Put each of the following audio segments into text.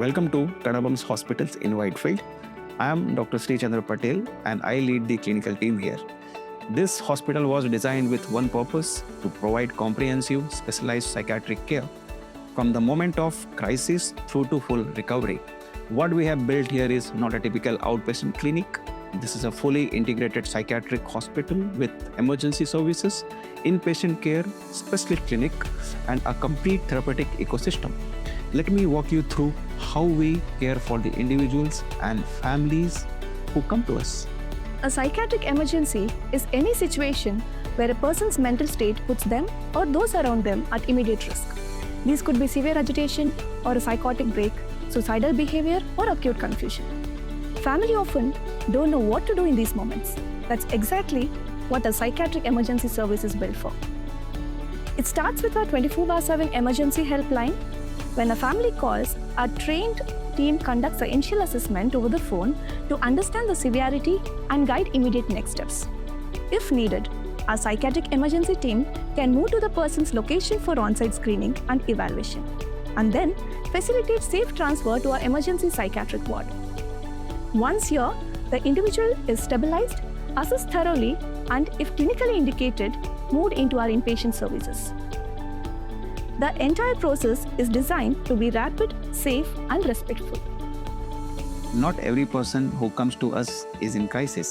Welcome to Cadabams Hospitals in Whitefield. I am Dr. Shri Chandra Patel and I lead the clinical team here. This hospital was designed with one purpose: to provide comprehensive, specialized psychiatric care from the moment of crisis through to full recovery. What we have built here is not a typical outpatient clinic. This is a fully integrated psychiatric hospital with emergency services, inpatient care, specialist clinic, and a complete therapeutic ecosystem. Let me walk you through how we care for the individuals and families who come to us. A psychiatric emergency is any situation where a person's mental state puts them or those around them at immediate risk. These could be severe agitation or a psychotic break, suicidal behavior, or acute confusion. Family often don't know what to do in these moments. That's exactly what a psychiatric emergency service is built for. It starts with our 24/7 emergency helpline. When a family calls, our trained team conducts an initial assessment over the phone to understand the severity and guide immediate next steps. If needed, our psychiatric emergency team can move to the person's location for on-site screening and evaluation, and then facilitate safe transfer to our emergency psychiatric ward. Once here, the individual is stabilized, assessed thoroughly, and if clinically indicated, moved into our inpatient services. The entire process is designed to be rapid, safe, and respectful. Not every person who comes to us is in crisis.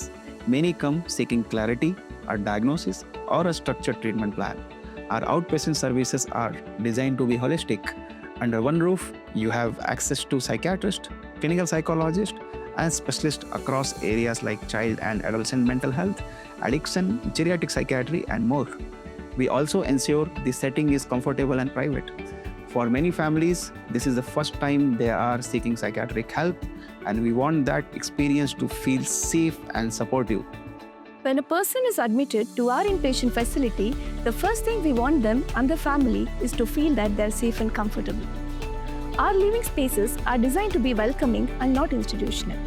Many come seeking clarity, a diagnosis, or a structured treatment plan. Our outpatient services are designed to be holistic. Under one roof, you have access to psychiatrist, clinical psychologist, and specialists across areas like child and adolescent mental health, addiction, geriatric psychiatry, and more. We also ensure the setting is comfortable and private. For many families, this is the first time they are seeking psychiatric help, and we want that experience to feel safe and supportive. When a person is admitted to our inpatient facility, the first thing we want them and the family is to feel that they're safe and comfortable. Our living spaces are designed to be welcoming and not institutional.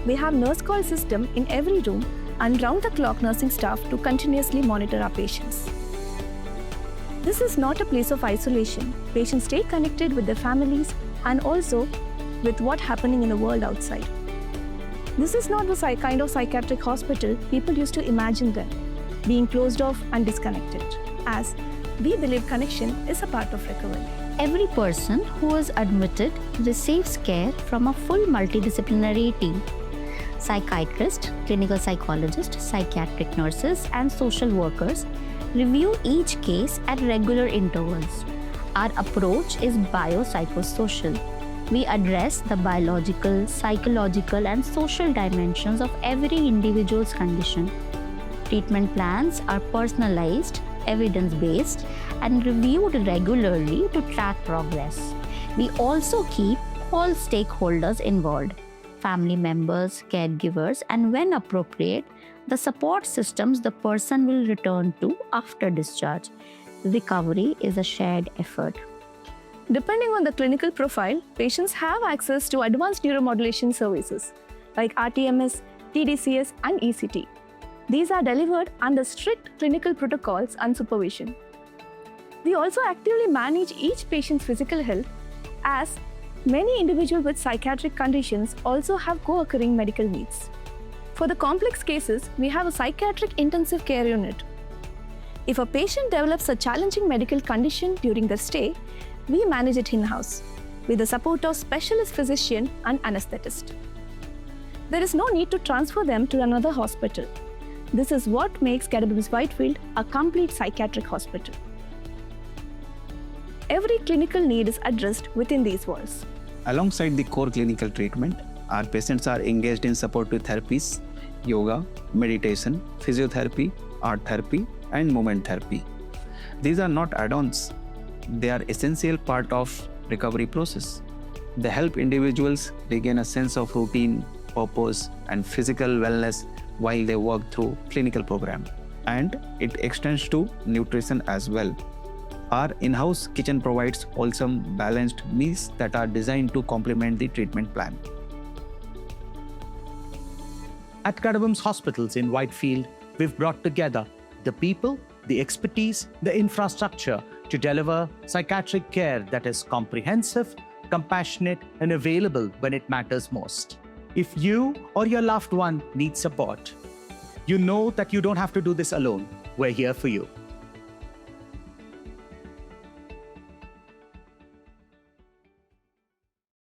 We have nurse call system in every room and round-the-clock nursing staff to continuously monitor our patients. This is not a place of isolation. Patients stay connected with their families and also with what's happening in the world outside. This is not the kind of psychiatric hospital people used to imagine them, being closed off and disconnected, as we believe connection is a part of recovery. Every person who is admitted receives care from a full multidisciplinary team. Psychiatrists, clinical psychologists, psychiatric nurses, and social workers review each case at regular intervals. Our approach is Bio-Psychosocial. We address the biological, psychological, and social dimensions of every individual's condition. Treatment plans are personalized, evidence-based, and reviewed regularly to track progress. We also keep all stakeholders involved: family members, caregivers, and when appropriate, the support systems the person will return to after discharge. Recovery is a shared effort. Depending on the clinical profile, patients have access to advanced neuromodulation services like rTMS, tDCS, and ECT. These are delivered under strict clinical protocols and supervision. We also actively manage each patient's physical health, as many individuals with psychiatric conditions also have co-occurring medical needs. For the complex cases, we have a psychiatric intensive care unit. If a patient develops a challenging medical condition during their stay, we manage it in-house with the support of specialist physician and anesthetist. There is no need to transfer them to another hospital. This is what makes Cadabams Whitefield a complete psychiatric hospital. Every clinical need is addressed within these walls. Alongside the core clinical treatment, our patients are engaged in supportive therapies, yoga, meditation, physiotherapy, art therapy, and movement therapy. These are not add-ons. They are essential part of recovery process. They help individuals regain a sense of routine, purpose, and physical wellness while they work through clinical program. And it extends to nutrition as well. Our in-house kitchen provides wholesome, balanced meals that are designed to complement the treatment plan. At Cadabams Hospitals in Whitefield, we've brought together the people, the expertise, the infrastructure to deliver psychiatric care that is comprehensive, compassionate, and available when it matters most. If you or your loved one needs support, you know that you don't have to do this alone. We're here for you.